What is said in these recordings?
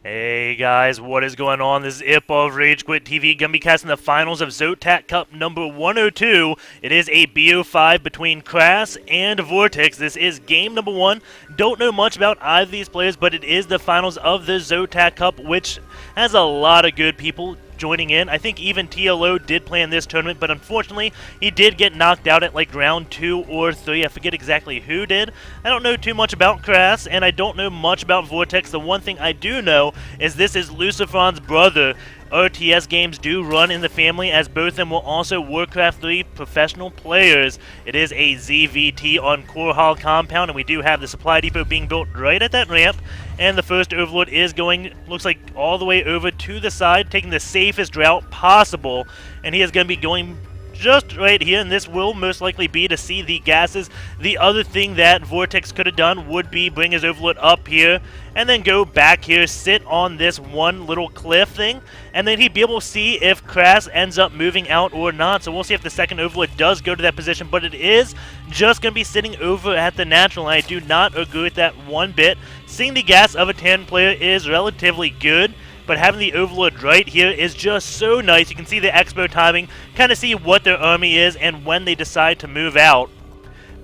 Hey guys, what is going on? This is Ip of RageQuitTV, gonna be casting the finals of ZOTAC Cup number 102. It is a BO5 between Krass and Vortix. This is game number 1. Don't know much about either of these players, but it is the finals of the ZOTAC Cup, which has a lot of good people joining in. I think even TLO did play in this tournament, but unfortunately, he did get knocked out at like round 2 or 3. I forget exactly who did. I don't know too much about Krass, and I don't know much about Vortex. The one thing I do know is this is Lucifer's brother. RTS games do run in the family, as both of them were also Warcraft 3 professional players. It is a ZVT on Korhal compound, and we do have the supply depot being built right at that ramp. And the first Overlord is going, looks like, all the way over to the side, taking the safest route possible. And he is going to be going just right here, and this will most likely be to see the gases. The other thing that Vortex could have done would be bring his Overlord up here and then go back here, sit on this one little cliff thing, and then he'd be able to see if Krass ends up moving out or not. So we'll see if the second Overlord does go to that position, but it is just going to be sitting over at the natural, and I do not agree with that one bit. Seeing the gas of a 10 player is relatively good, but having the Overlord right here is just so nice. You can see the expo timing, kind of see what their army is and when they decide to move out.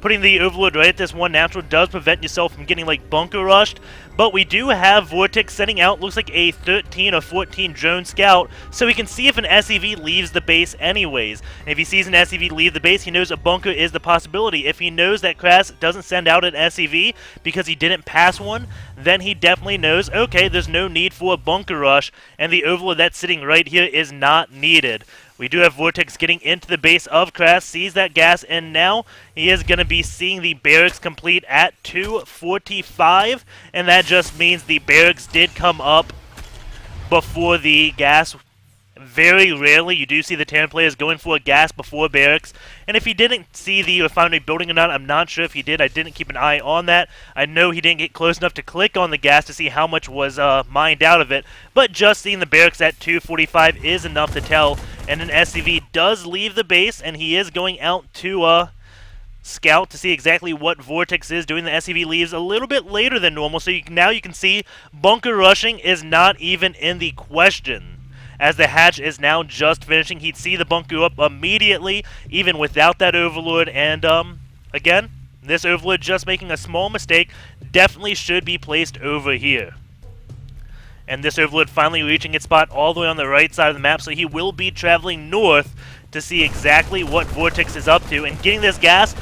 Putting the Overlord right at this one natural does prevent yourself from getting like bunker rushed, but we do have Vortex sending out, looks like a 13 or 14 drone scout, so he can see if an SCV leaves the base anyways. And if he sees an SCV leave the base, he knows a bunker is the possibility. If he knows that Krass doesn't send out an SCV because he didn't pass one, then he definitely knows, okay, there's no need for a bunker rush, and the Overlord that's sitting right here is not needed. We do have Vortex getting into the base of Krass, sees that gas, and now he is going to be seeing the barracks complete at 2:45, and that just means the barracks did come up before the gas. Very rarely you do see the Terran players going for a gas before barracks, and if he didn't see the refinery building or not, I'm not sure if he did. I didn't keep an eye on that. I know he didn't get close enough to click on the gas to see how much was mined out of it, but just seeing the barracks at 2:45 is enough to tell. And an SCV does leave the base, and he is going out to scout to see exactly what Vortex is doing. The SCV leaves a little bit later than normal, so now you can see bunker rushing is not even in the question. As the hatch is now just finishing, he'd see the bunker up immediately, even without that Overlord. And again, this Overlord just making a small mistake, definitely should be placed over here. And this Overlord finally reaching its spot all the way on the right side of the map, so he will be traveling north to see exactly what Vortex is up to. And getting this gas,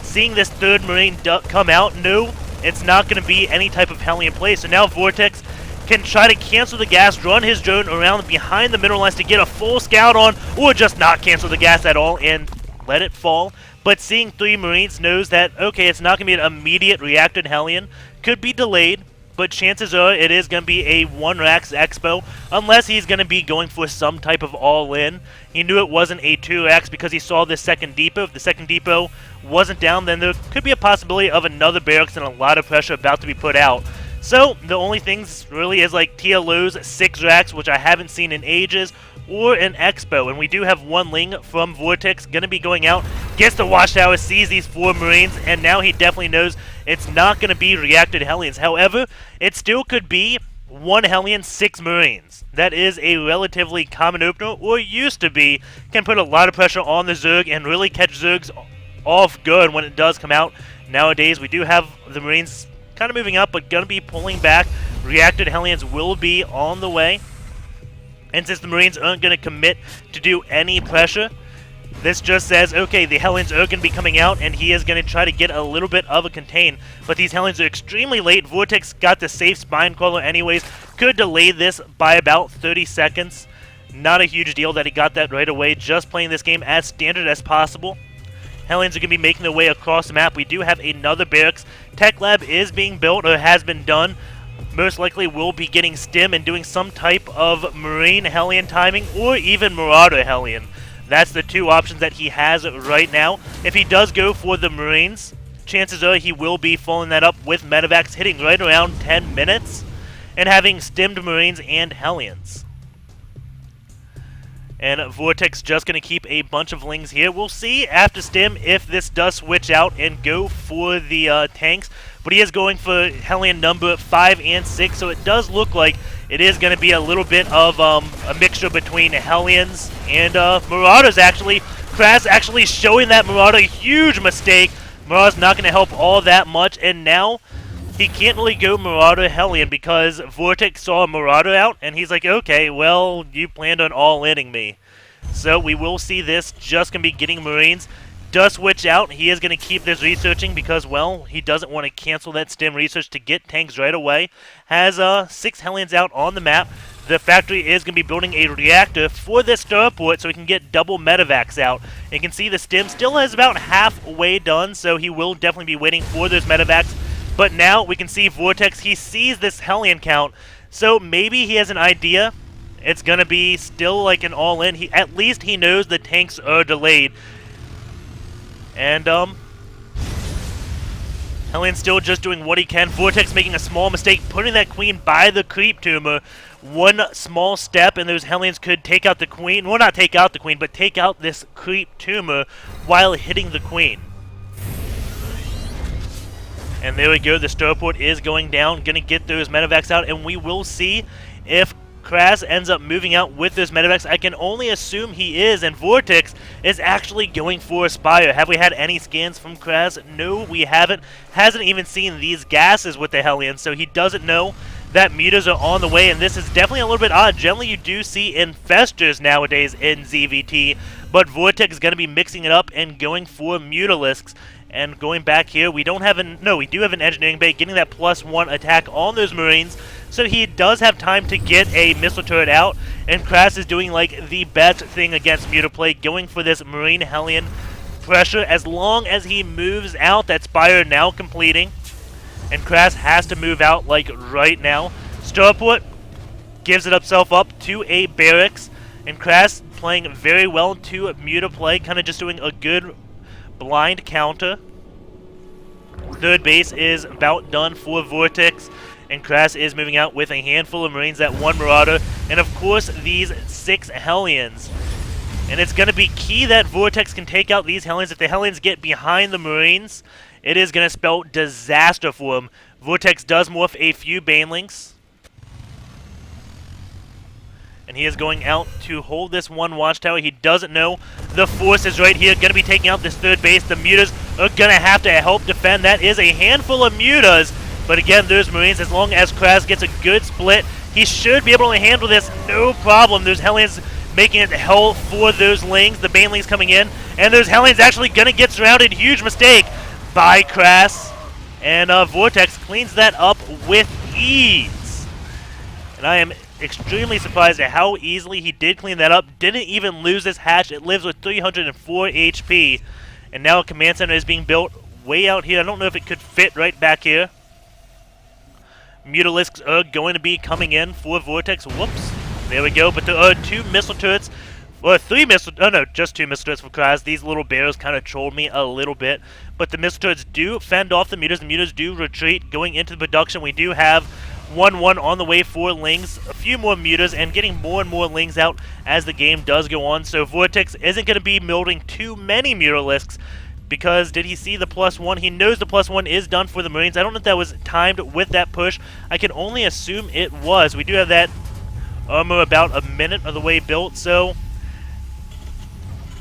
seeing this third Marine come out, no, it's not going to be any type of Hellion play. So now Vortex can try to cancel the gas, run his drone around behind the mineral lines to get a full scout on, or just not cancel the gas at all and let it fall. But seeing 3 Marines knows that, okay, it's not going to be an immediate reacted Hellion, could be delayed, but chances are it is going to be a 1-Rax Expo, unless he's going to be going for some type of all-in. He knew it wasn't a 2-Rax because he saw this second depot. If the second depot wasn't down, then there could be a possibility of another barracks and a lot of pressure about to be put out. So, the only things really is like TLO's 6-Rax, which I haven't seen in ages, or an Expo. And we do have one Ling from Vortex going to be going out, gets the watchtower, sees these 4 Marines, and now he definitely knows it's not going to be reacted Hellions. However, it still could be 1 Hellion, 6 Marines. That is a relatively common opener, or used to be. Can put a lot of pressure on the Zerg and really catch Zergs off guard when it does come out. Nowadays, we do have the Marines kind of moving up, but going to be pulling back. Reacted Hellions will be on the way. And since the Marines aren't going to commit to do any pressure, this just says, okay, the Hellions are going to be coming out, and he is going to try to get a little bit of a contain. But these Hellions are extremely late. Vortex got the safe spine crawler anyways. Could delay this by about 30 seconds. Not a huge deal that he got that right away. Just playing this game as standard as possible. Hellions are going to be making their way across the map. We do have another barracks. Tech Lab is being built, or has been done. Most likely will be getting stim and doing some type of Marine Hellion timing, or even Marauder Hellion. That's the 2 options that he has right now. If he does go for the Marines, chances are he will be following that up with Medivacs, hitting right around 10 minutes, and having stimmed Marines and Hellions. And Vortex just going to keep a bunch of Lings here. We'll see after Stim if this does switch out and go for the tanks. but he is going for Hellion number 5 and 6, so it does look like it is going to be a little bit of a mixture between Hellions and Marauders, actually. Krass actually showing that Marauder, huge mistake. Marauder's not going to help all that much, and now he can't really go Marauder Hellion because Vortix saw Marauder out, and he's like, okay, well, you planned on all-inning me. So we will see this just going to be getting Marines. Does switch out. He is going to keep this researching because, well, he doesn't want to cancel that stem research to get tanks right away. Has 6 Hellions out on the map. The factory is going to be building a reactor for this starport so he can get double medevacs out. And you can see the stem still has about halfway done, so he will definitely be waiting for those medevacs. But now we can see Vortex, he sees this Hellion count, so maybe he has an idea. It's going to be still like an all-in. At least he knows the tanks are delayed. And, Hellion's still just doing what he can. Vortex making a small mistake, putting that queen by the creep tumor. One small step, and those Hellions could take out the queen. Well, not take out the queen, but take out this creep tumor while hitting the queen. And there we go, the starport is going down, going to get those medevacs out, and we will see if Krass ends up moving out with those medevacs. I can only assume he is, and Vortix is actually going for a Spire. Have we had any scans from Krass? No, we haven't. Hasn't even seen these gases with the Hellions, so he doesn't know that mutas are on the way, and this is definitely a little bit odd. Generally, you do see infestors nowadays in ZVT, but Vortex is going to be mixing it up and going for Mutalisks. And going back here, we don't have an... No, we do have an engineering bay, getting that +1 attack on those Marines. So he does have time to get a missile turret out. And Krass is doing, like, the best thing against Mutaplay, going for this Marine Hellion pressure. As long as he moves out, that Spire now completing. And Krass has to move out, like, right now. Starport gives it himself up to a barracks. And Krass playing very well to Mutaplay, kind of just doing a good blind counter. Third base is about done for Vortex, and Krass is moving out with a handful of Marines, that one Marauder, and of course these 6 Hellions. And it's going to be key that Vortex can take out these Hellions. If the Hellions get behind the Marines, it is going to spell disaster for him. Vortex does morph a few Banelings. And he is going out to hold this one watchtower. He doesn't know the force is right here. Going to be taking out this third base. The mutas are going to have to help defend. That is a handful of mutas. But again, those Marines, as long as Krass gets a good split, he should be able to handle this no problem. Those Hellions making it hell for those Lings. The Banelings coming in. And those Hellions actually going to get surrounded. Huge mistake by Krass. And Vortex cleans that up with ease. And I am extremely surprised at how easily he did clean that up. Didn't even lose this hatch. It lives with 304 HP. And now a command center is being built way out here. I don't know if it could fit right back here. Mutalisks are going to be coming in for Vortex. Whoops. There we go. But there are 2 missile turrets. Or 3 missile... Oh no, just 2 missile turrets for Krass. These little bears kind of trolled me a little bit. But the missile turrets do fend off the mutas. The mutas do retreat. Going into the production, we do have 1-1 on the way for Lings, a few more mutas, and getting more and more Lings out as the game does go on. So Vortex isn't going to be building too many Mutalisks, because did he see the +1? He knows the +1 is done for the Marines. I don't know if that was timed with that push. I can only assume it was. We do have that armor about a minute of the way built, so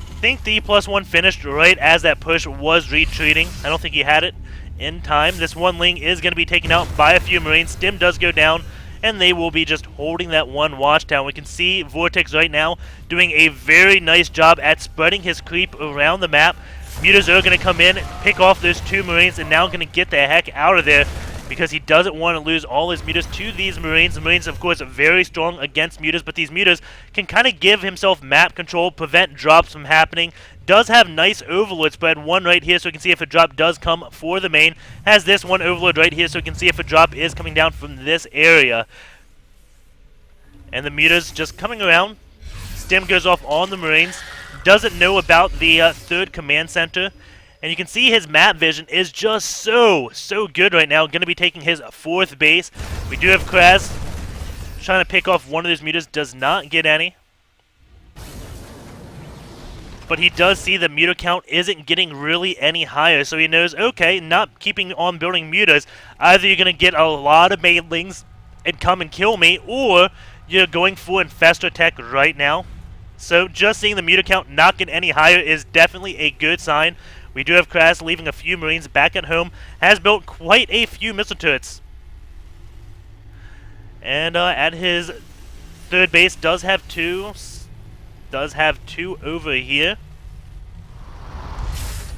I think the +1 finished right as that push was retreating. I don't think he had it in time. This one Ling is going to be taken out by a few Marines. Stim does go down, and they will be just holding that one watchtower. We can see Vortex right now doing a very nice job at spreading his creep around the map. Mutas are going to come in, pick off those 2 Marines, and now going to get the heck out of there because he doesn't want to lose all his mutas to these Marines. The Marines, of course, are very strong against mutas, but these mutas can kind of give himself map control, prevent drops from happening. Does have nice overload spread, one right here so we can see if a drop does come for the main. Has this one overload right here so we can see if a drop is coming down from this area. And the mutas just coming around. Stim goes off on the Marines. Doesn't know about the 3rd command center. And you can see his map vision is just so good right now. Going to be taking his 4th base. We do have Krass trying to pick off one of those mutas. Does not get any. but he does see the muta count isn't getting really any higher, so he knows, okay, not keeping on building mutas, either you're going to get a lot of banelings and come and kill me, or you're going for infestor tech right now. So just seeing the muta count not get any higher is definitely a good sign. We do have Krass leaving a few Marines back at home, has built quite a few missile turrets. And at his third base does have two over here.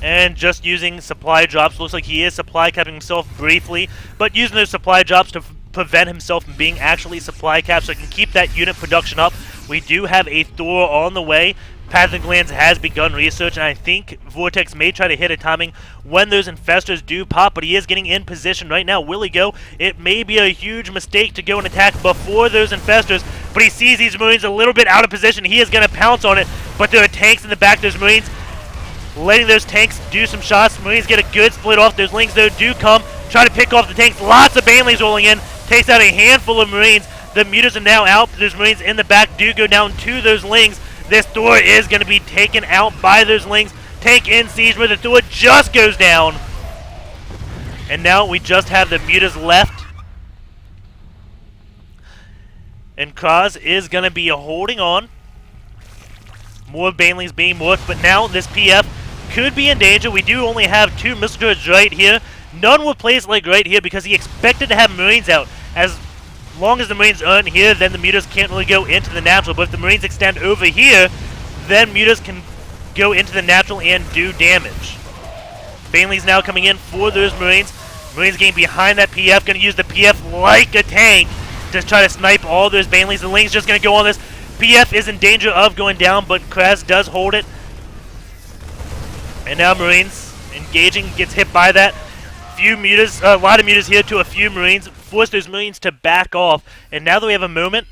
And just using supply drops, looks like he is supply capping himself briefly, but using those supply drops to prevent himself from being actually supply capped so he can keep that unit production up. We do have a Thor on the way. Pathogen Glands has begun research, and I think Vortix may try to hit a timing when those infestors do pop, but he is getting in position right now. Will he go? It may be a huge mistake to go and attack before those infestors, but he sees these Marines a little bit out of position. He is going to pounce on it, but there are tanks in the back. Those Marines letting those tanks do some shots. Marines get a good split off. Those Lings, though, do come. Try to pick off the tanks. Lots of Banelings rolling in. Takes out a handful of Marines. The mutas are now out. Those Marines in the back do go down to those Lings. This Thor is going to be taken out by those Lings. Tank in siege where the Thor just goes down. And now we just have the mutas left. And Krass is going to be holding on. More Banelings being morphed, but now this PF could be in danger. We do only have two missile turrets right here. None were placed like right here because he expected to have Marines out. As long as the Marines aren't here, then the mutas can't really go into the natural. But if the Marines extend over here, then mutas can go into the natural and do damage. Banelings now coming in for those Marines. Marines getting behind that PF, going to use the PF like a tank to try to snipe all those Banelings. The Ling's just going to go on this. PF is in danger of going down, but Krass does hold it. And now Marines engaging, gets hit by that. Few mutas, a lot of mutas here to a few Marines, force those Marines to back off. And now that we have a moment,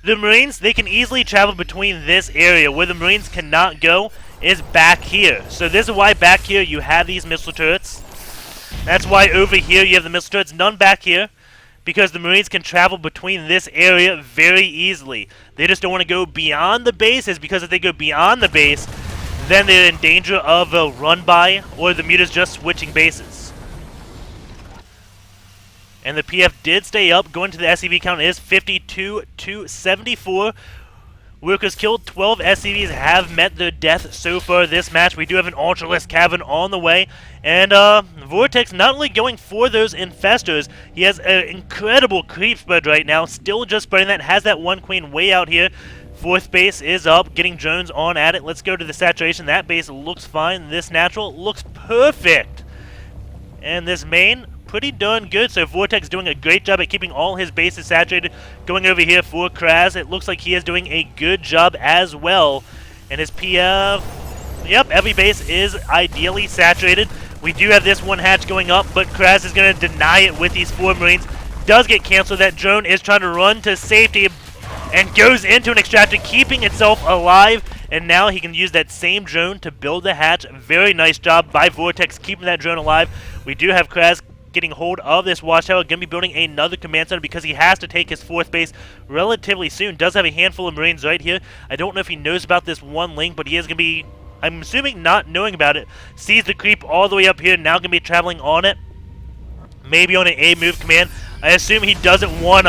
the Marines, they can easily travel between this area. Where the Marines cannot go is back here. So this is why back here you have these missile turrets. That's why over here you have the missile turrets, none back here, because the Marines can travel between this area very easily. They just don't want to go beyond the bases, because if they go beyond the base, then they're in danger of a run-by, or the mutas just switching bases. And the PF did stay up. Going to the SCV count is 52 to 74. Workers killed. 12 SCVs have met their death so far this match. We do have an Ultralisk Cavern on the way. And Vortix not only going for those infestors, he has an incredible creep spread right now. Still just spreading that. Has that one queen way out here. Fourth base is up. Getting drones on at it. Let's go to the saturation. That base looks fine. This natural looks perfect. And this main, pretty darn good. So Vortix doing a great job at keeping all his bases saturated. Going over here for Krass, it looks like he is doing a good job as well. And his PF, yep, every base is ideally saturated. We do have this one hatch going up, but Krass is going to deny it with these 4 Marines. Does get canceled. That drone is trying to run to safety and goes into an extractor, keeping itself alive. And now he can use that same drone to build the hatch. Very nice job by Vortix keeping that drone alive. We do have Krass getting hold of this watchtower, going to be building another command center because he has to take his 4th base relatively soon. Does have a handful of Marines right here. I don't know if he knows about this one link, but he is going to be, I'm assuming, not knowing about it. Sees the creep all the way up here, now going to be traveling on it. Maybe on an A move command. I assume he doesn't want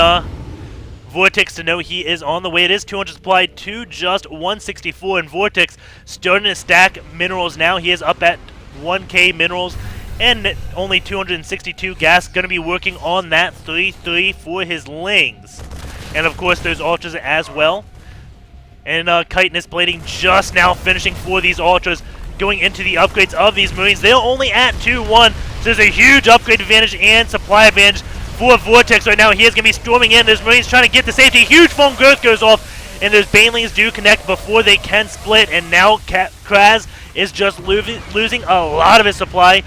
Vortix to know he is on the way. It is 200 supply to just 164, and Vortix starting to stack minerals now. He is up at 1k minerals and only 262 gas. Going to be working on that 3-3 for his Lings. And of course those Ultras as well. And Chitinous Blading just now finishing for these Ultras, going into the upgrades of these Marines. They're only at 2-1, so there's a huge upgrade advantage and supply advantage for Vortix right now. He is going to be storming in. Those Marines trying to get to safety. Huge foam growth goes off, and those Banelings do connect before they can split. And now Krass is just losing a lot of his supply.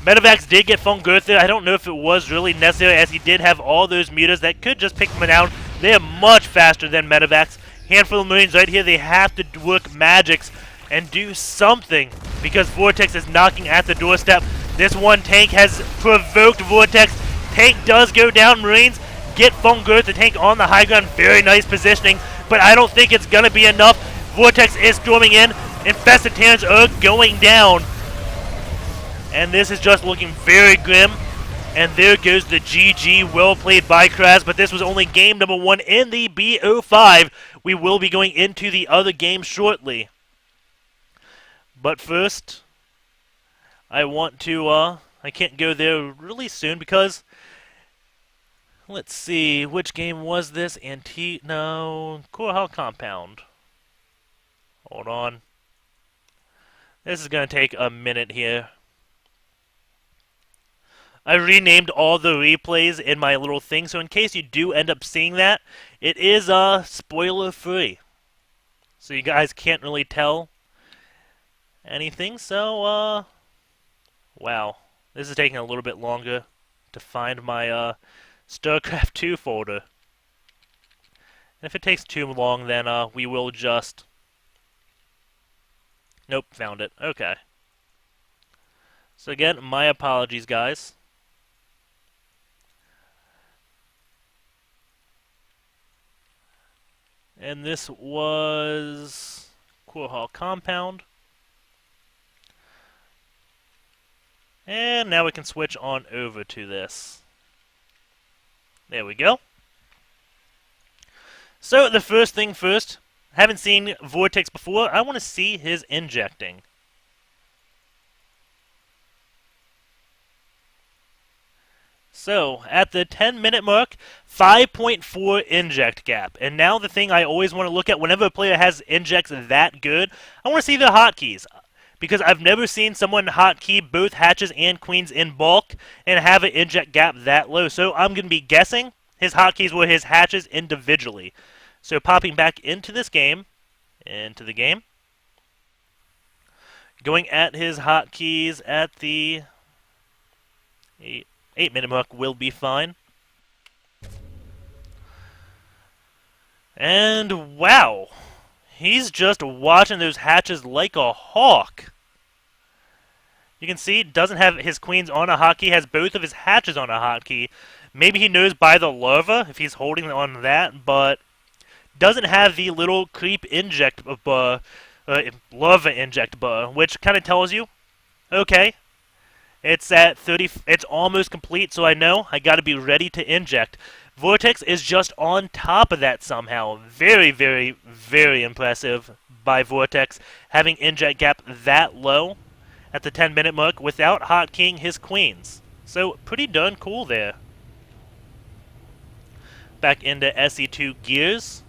Medevacs did get foam growth there. I don't know if it was really necessary, as he did have all those mutas that could just pick them down. They are much faster than Medevacs. Handful of Marines right here. They have to work magics and do something, because Vortix is knocking at the doorstep. This one tank has provoked Vortix. Tank does go down. Marines get foam growth. The tank on the high ground. Very nice positioning, but I don't think it's going to be enough. Vortix is storming in. Infested Terrans are going down. And this is just looking very grim. And there goes the GG. Well played by Krass, but this was only game number 1 in the BO5. We will be going into the other game shortly. But first, I want to, I can't go there really soon because, let's see, which game was this? Korhal Compound. Hold on. This is going to take a minute here. I renamed all the replays in my little thing, so in case you do end up seeing that, it is spoiler free. So you guys can't really tell anything, so wow. This is taking a little bit longer to find my StarCraft 2 folder. And if it takes too long, then we will just... Nope, found it. Okay. So again, my apologies, guys. And this was Korhal Compound. And now we can switch on over to this. There we go. So the first thing first, haven't seen Vortix before. I want to see his injecting. So, at the 10-minute mark, 5.4 inject gap. And now the thing I always want to look at whenever a player has injects that good, I want to see the hotkeys. Because I've never seen someone hotkey both hatches and queens in bulk and have an inject gap that low. So I'm going to be guessing his hotkeys were his hatches individually. So popping back into this game, going at his hotkeys at the 8-minute mark will be fine. And wow, he's just watching those hatches like a hawk. You can see doesn't have his queens on a hotkey, has both of his hatches on a hotkey. Maybe he knows by the larva if he's holding on that, but doesn't have the little creep inject bar, larva inject bar, which kind of tells you, okay, it's at 30. It's almost complete, so I know I got to be ready to inject. Vortix is just on top of that somehow. Very, very, very impressive by Vortix having inject gap that low at the 10-minute mark without hotkeying his queens. So pretty darn cool there. Back into SE2 gears.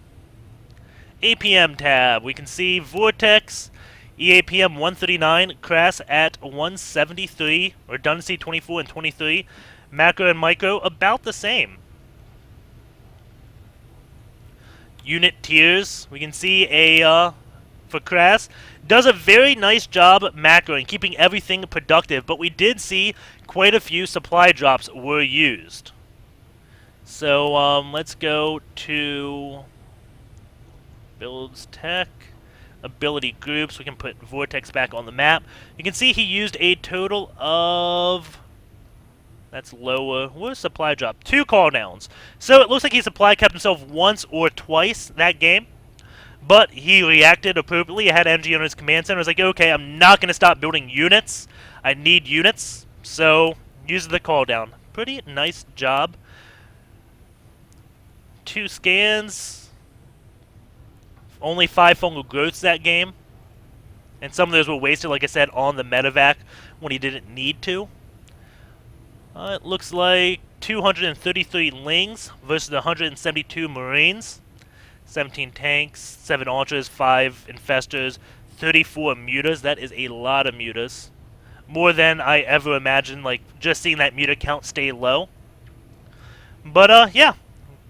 APM tab. We can see Vortix, EAPM 139, Krass at 173, redundancy 24 and 23. Macro and micro about the same. Unit tiers. We can see for Krass, does a very nice job macroing, keeping everything productive, but we did see quite a few supply drops were used. So let's go to builds tech, ability groups. We can put Vortix back on the map. You can see he used a total of, that's lower, where's supply drop? 2 cooldowns. So it looks like he supply kept himself once or twice that game, but he reacted appropriately. He had energy on his command center. I was like, okay, I'm not going to stop building units. I need units, so use the cooldown. Pretty nice job. 2 scans. Only 5 fungal growths that game. And some of those were wasted, like I said, on the medevac when he didn't need to. It looks like 233 Lings versus 172 Marines. 17 tanks, 7 ultras, 5 infestors, 34 mutas. That is a lot of mutas. More than I ever imagined, like, just seeing that muta count stay low. But, yeah.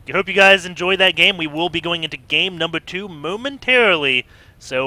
I hope you guys enjoyed that game. We will be going into game number 2 momentarily. So